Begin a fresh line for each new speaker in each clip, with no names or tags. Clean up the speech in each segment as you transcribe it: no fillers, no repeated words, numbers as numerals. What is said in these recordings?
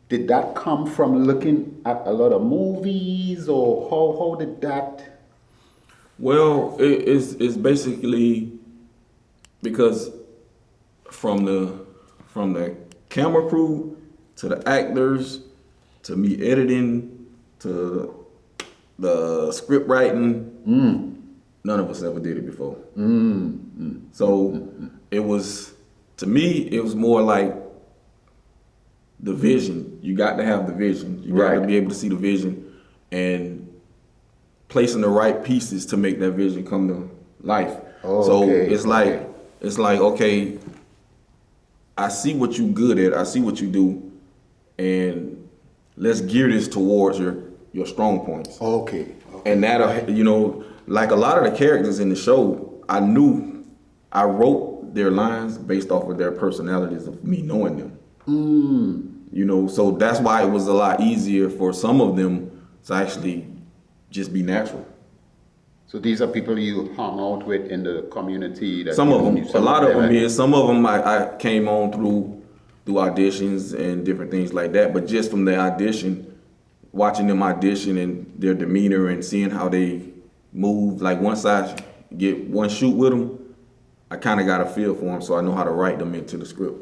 did that come from looking at a lot of movies, or how did that?
Well, it's basically because from the camera crew to the actors to me editing to the script writing, none of us ever did it before. So it was, to me, it was more like the vision. You got to have the vision. You got to be able to see the vision and placing the right pieces to make that vision come to life. So it's like okay, I see what you good at, I see what you do, and let's gear this towards your strong points. And that, like a lot of the characters in the show, I wrote their lines based off of their personalities of me knowing them. So that's why it was a lot easier for some of them to actually just be natural.
So these are people you hung out with in the community?
Some of them, a lot of them is. Some of them I came on through auditions and different things like that. But just from the audition, watching them audition and their demeanor and seeing how they move, like once I get one shoot with them, I kind of got a feel for them, so I know how to write them into the script.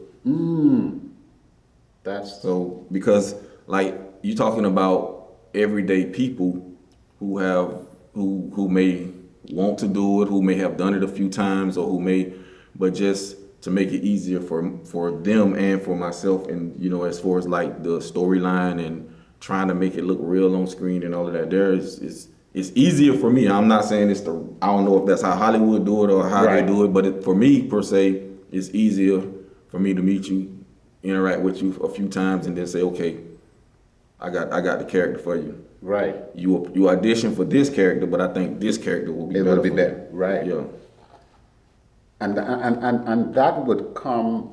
That's
so, because like you're talking about everyday people who may want to do it, who may have done it a few times, or but just to make it easier for them and for myself, and as far as like the storyline and trying to make it look real on screen and all of that, it's easier for me. I'm not saying I don't know if that's how Hollywood do it or how they do it, but for me per se, it's easier for me to meet you, interact with you a few times, and then say, okay, I got the character for you.
Right.
You audition for this character, but I think this character will be better. It will be better.
Right.
Yeah.
And that would come,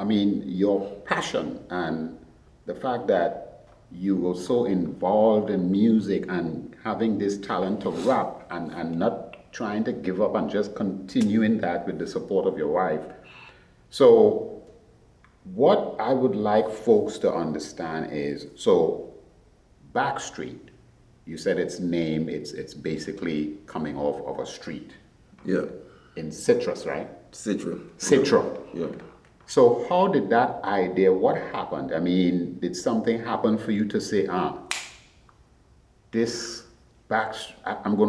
your passion and the fact that you were so involved in music and having this talent to rap and not trying to give up and just continuing that with the support of your wife. So what I would like folks to understand is, so Backstreet, you said its name, it's basically coming off of a street.
Yeah.
In Citrus, right?
Citra. Yeah.
So how did that idea, what happened? Did something happen for you to say, I'm going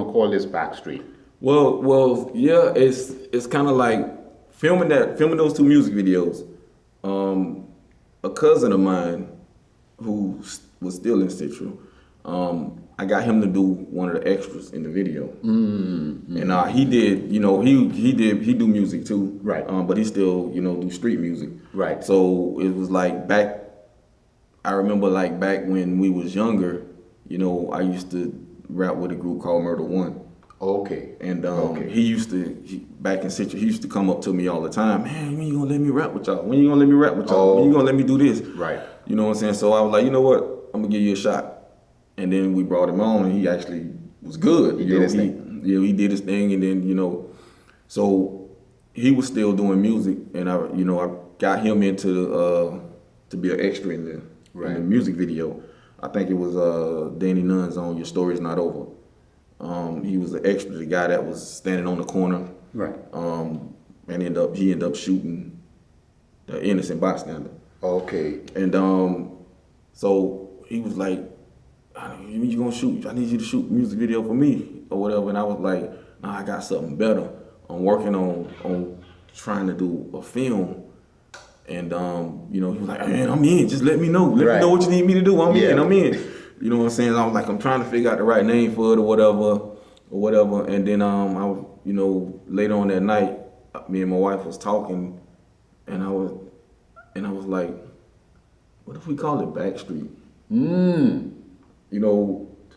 to call this Backstreet?
Well, yeah, it's kind of like filming those two music videos. A cousin of mine who was still in Citra, I got him to do one of the extras in the video, and he did, he do music too,
right?
But he still, do street music,
right?
So it was like I remember like back when we was younger, I used to rap with a group called Murder One.
Okay.
And back in Citra, he used to come up to me all the time, man, when you gonna let me rap with y'all? When you gonna let me rap with y'all? When you gonna let me do this?
Right.
You know what I'm saying? So I was like, you know what? I'm gonna give you a shot. And then we brought him on, and he actually was good.
He did his thing.
Yeah, he did his thing, and then so he was still doing music, and I got him into to be an extra in the music video. I think it was Danny Nunn's on Your Story's Not Over. He was the extra, the guy that was standing on the corner.
Right.
And he ended up shooting the innocent bystander.
Okay.
And so he was like, when you gonna shoot? I need you to shoot a music video for me or whatever. And I was like, nah, I got something better. I'm working on trying to do a film. And he was like, man, I'm in. Just let me know. Let me know what you need me to do. I'm in. You know what I'm saying? I was like, I'm trying to figure out the right name for it or whatever. And then I was, later on that night, me and my wife was talking, and I was like, what if we call it Backstreet?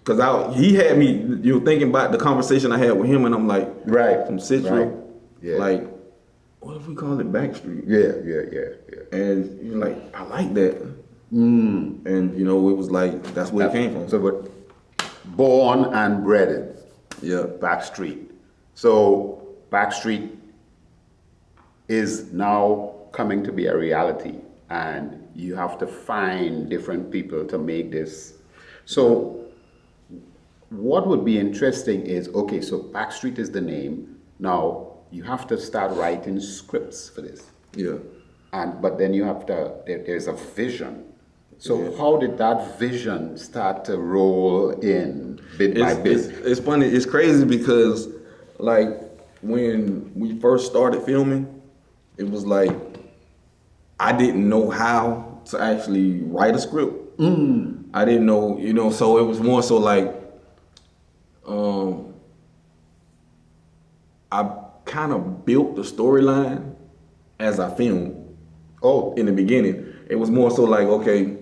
Because he had me, thinking about the conversation I had with him, and I'm like, from Citra, like, what if we call it Backstreet?
Yeah.
And you're like, I like that. And it was like, that's where it came from.
So, but born and bred in Backstreet. So Backstreet is now coming to be a reality. and you have to find different people to make this. So what would be interesting is, okay, so Backstreet is the name. Now you have to start writing scripts for this.
Yeah.
But then you have to, there's a vision. So how did that vision start to roll in bit by bit?
It's funny. It's crazy because, like, when we first started filming, it was like I didn't know how to actually write a script. I didn't know, so it was more so like I kind of built the storyline as I filmed.
Oh,
In the beginning, it was more so like, okay,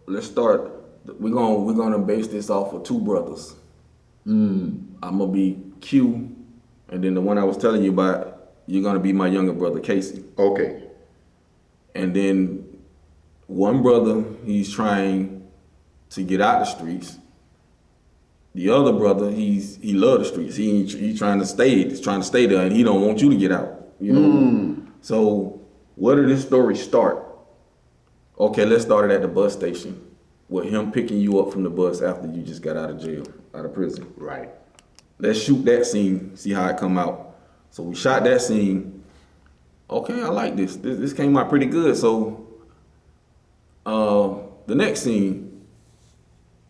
let's start. We're gonna base this off of two brothers. I'm gonna be Q, and then the one I was telling you about, you're gonna be my younger brother Casey.
okay.
And then one brother, he's trying to get out the streets. The other brother, he loves the streets. He trying to stay. He's trying to stay there, and he don't want you to get out. So where did this story start? Okay, let's start it at the bus station with him picking you up from the bus after you just got out of jail, out of prison.
Right.
Let's shoot that scene, see how it come out. So we shot that scene. Okay, I like this. This came out pretty good. So the next scene,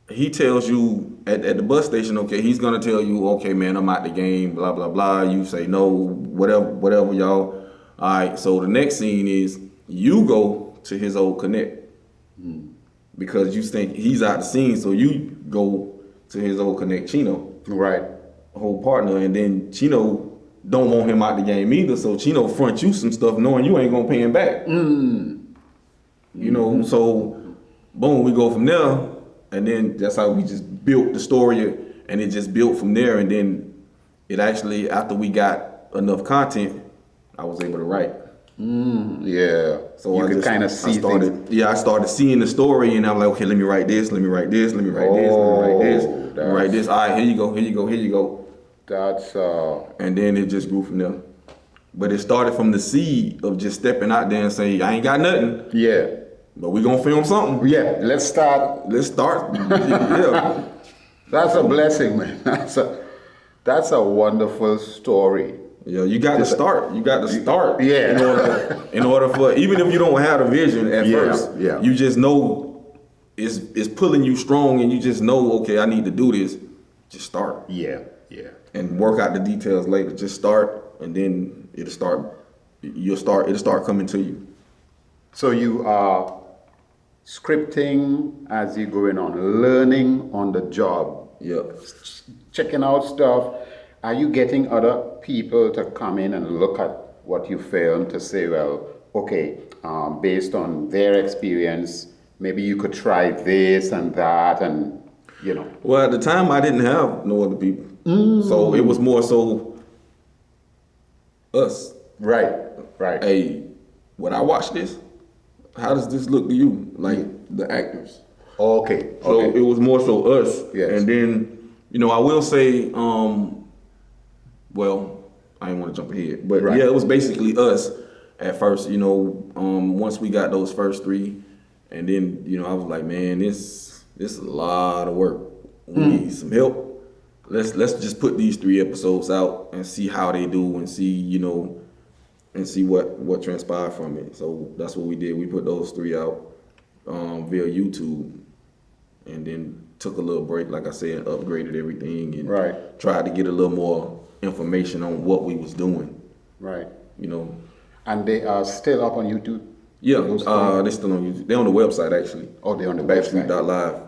he tells you at the bus station, okay, he's gonna tell you, okay, man, I'm out the game, blah, blah, blah. You say no, whatever, y'all. All right, so the next scene is you go to his old connect because you think he's out the scene, so you go to his old connect, Chino,
Right.
whole partner, and then Chino don't want him out the game either, so Chino front you some stuff knowing you ain't gonna pay him back. So boom, we go from there, and then that's how we just built the story, and it just built from there, and then it actually, after we got enough content, I was able to write.
Yeah.
So
you
I
could
just-
kind of see things.
I started seeing the story, and I'm like, okay, let me write this, let me write this, let me write this, let me write this, let me write this. All right, here you go, here you go, here you go.
That's
And then it just grew from there. But it started from the seed of just stepping out there and saying, I ain't got nothing,
yeah.
but we gonna film something.
Yeah. Let's start.
Let's start. Yeah.
That's a blessing, man. That's a wonderful story.
Yeah, you got to start. You got to start.
Yeah.
In order for, even if you don't have the vision at first,
yeah.
you just know it's pulling you strong, and you just know, okay, I need to do this. Just start.
Yeah.
And work out the details later. Just start, and then it'll start. It'll start coming to you.
So you are scripting as you're going on, learning on the job,
Yeah.
checking out stuff. Are you getting other people to come in and look at what you film to say, well, okay, based on their experience, maybe you could try this and that, and
Well, at the time, I didn't have no other people, so it was more so us.
Right.
Hey, when I watch this, how does this look to you? Like the actors.
Okay.
So it was more so us.
Yes.
And then, I will say, well, I didn't want to jump ahead, but
Right.
yeah, it was basically us at first, once we got those first three, and then, I was like, man, this is a lot of work. We need some help. Let's just put these 3 episodes out and see how they do, and see, and see what transpired from it. So that's what we did. We put those 3 out via YouTube, and then took a little break, like I said, upgraded everything, and
Right.
tried to get a little more information on what we was doing.
Right.
You know.
And they are still up on YouTube?
Yeah,
Those
they're still on YouTube. They're on the website actually.
Oh, they're on the website.
Backstreet.live.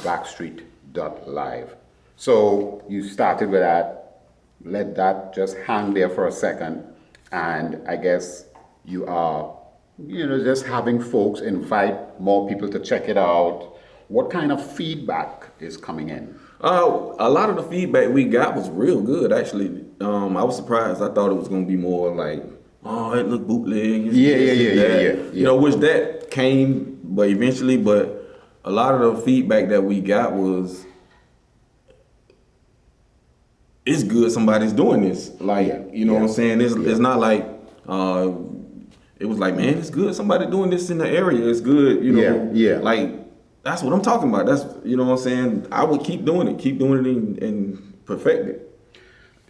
Backstreet.live. So you started with that, let that just hang there for a second, and I guess you are, just having folks invite more people to check it out. What kind of feedback is coming in?
A lot of the feedback we got was real good actually. I was surprised. I thought it was gonna be more like, oh, it looked bootleg.
Yeah.
Which that came, but eventually. But a lot of the feedback that we got was, it's good somebody's doing this. Like,
Yeah.
what I'm saying? It's not like it was like, man, it's good. Somebody doing this in the area. It's good, you know.
Yeah.
Like, that's what I'm talking about. That's, you know what I'm saying? I would keep doing it and perfect it.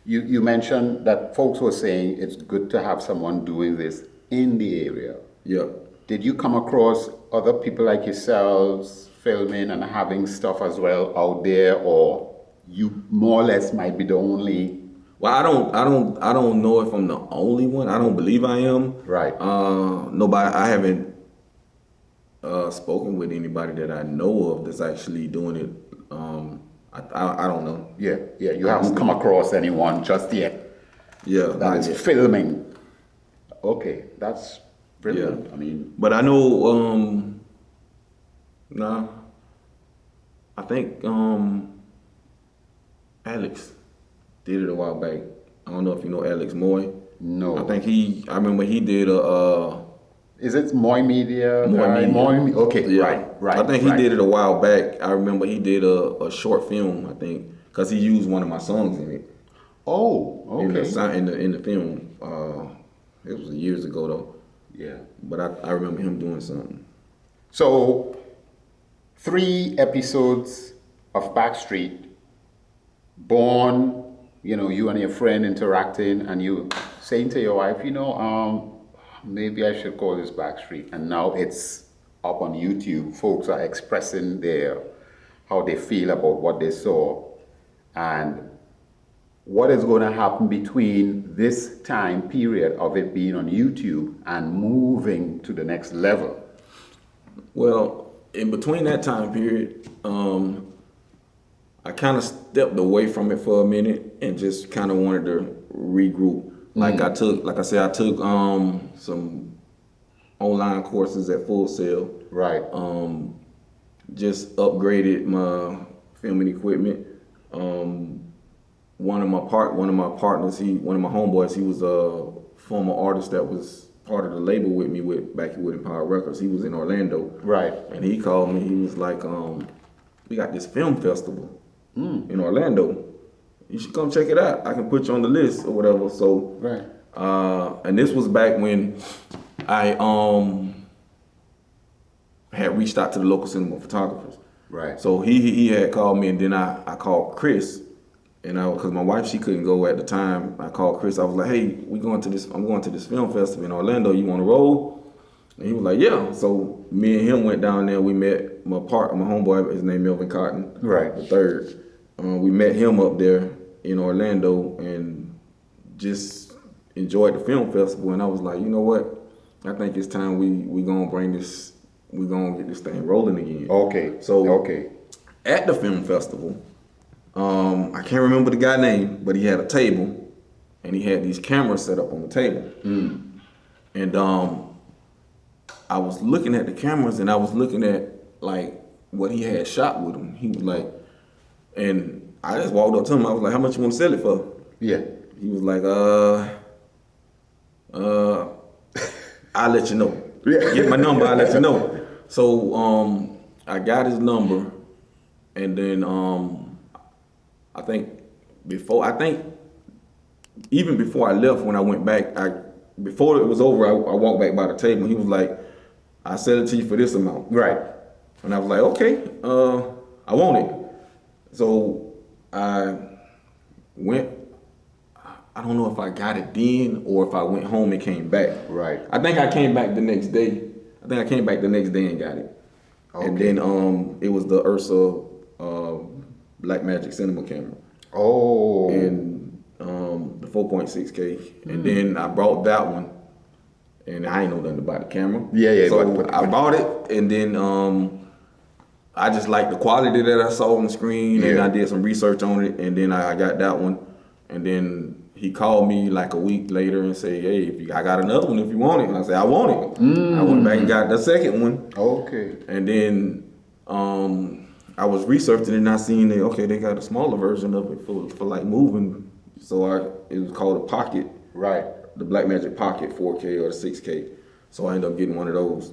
You mentioned that folks were saying it's good to have someone doing this in the area.
Yeah.
Did you come across other people like yourselves filming and having stuff as well out there, or you more or less might be the only?
Well, I don't know if I'm the only one. I don't believe I am.
Right.
Nobody. I haven't spoken with anybody that I know of that's actually doing it. I don't know.
Yeah. You haven't come across anyone just yet.
Yeah.
That is filming. Okay, that's brilliant.
Yeah.
I mean,
but I know. I think Alex did it a while back. I don't know if you know Alex Moy.
no.
I remember he did a.
Is it Moy Media?
Moy Media.
Okay,
Yeah.
right.
I think he did it a while back. I remember he did a short film, I think, because he used one of my songs in it.
Oh, okay.
In the film. It was years ago though.
Yeah.
But I remember him doing something.
So, 3 episodes of Backstreet, born, you and your friend interacting, and you saying to your wife, maybe I should call this Backstreet. And now it's up on YouTube. Folks are expressing how they feel about what they saw. And what is going to happen between this time period of it being on YouTube and moving to the next level?
Well, in between that time period, I kind of stepped away from it for a minute and just kind of wanted to regroup. Like I took some online courses at Full Sail.
Right.
Just upgraded my filming equipment. One of my partners, one of my homeboys, he was a former artist that was part of the label with me back with Empower Records. He was in Orlando.
Right.
And he called me. He was like, we got this film festival in Orlando. You should come check it out. I can put you on the list or whatever. So,
right.
And this was back when I had reached out to the local cinema photographers.
Right.
So he had called me, and then I called Chris, and because my wife, she couldn't go at the time. I called Chris. I was like, hey, I'm going to this film festival in Orlando. You want to roll? And he was like, yeah. So me and him went down there. We met my homeboy. His name Melvin Cotton.
Right.
The third. We met him up there in Orlando and just enjoyed the film festival. And I was like, you know what? I think it's time we gonna bring this. We gonna get this thing rolling again.
Okay.
So at the film festival, I can't remember the guy's name, but he had a table, and he had these cameras set up on the table. And I was looking at the cameras, and I was looking at like what he had shot with him. He was like, and I just walked up to him. I was like, "How much you want to sell it for?"
Yeah.
He was like, I'll let you know. Get my number, I'll let you know. So I got his number, and then I think even before I left, when I went back, before it was over, I walked back by the table. He was like, "I sell it to you for this amount."
Right.
And I was like, "Okay, I want it." So I went. I don't know if I got it then or if I went home and came back.
Right.
I think I came back the next day. And got it.
Okay.
And then it was the Ursa Blackmagic cinema camera.
Oh.
And the 4.6K. And then I brought that one. And I ain't know nothing about the camera.
Yeah.
So I bought it, and then I just liked the quality that I saw on the screen, and I did some research on it, and then I got that one. And then he called me like a week later and said, "Hey, I got another one if you want it." And I said, "I want it." I went back and got the second one.
Okay.
And then I was researching and I seen that they got a smaller version of it for like moving. So it was called a Pocket.
Right.
The Blackmagic Pocket 4K or the 6K. So I ended up getting one of those.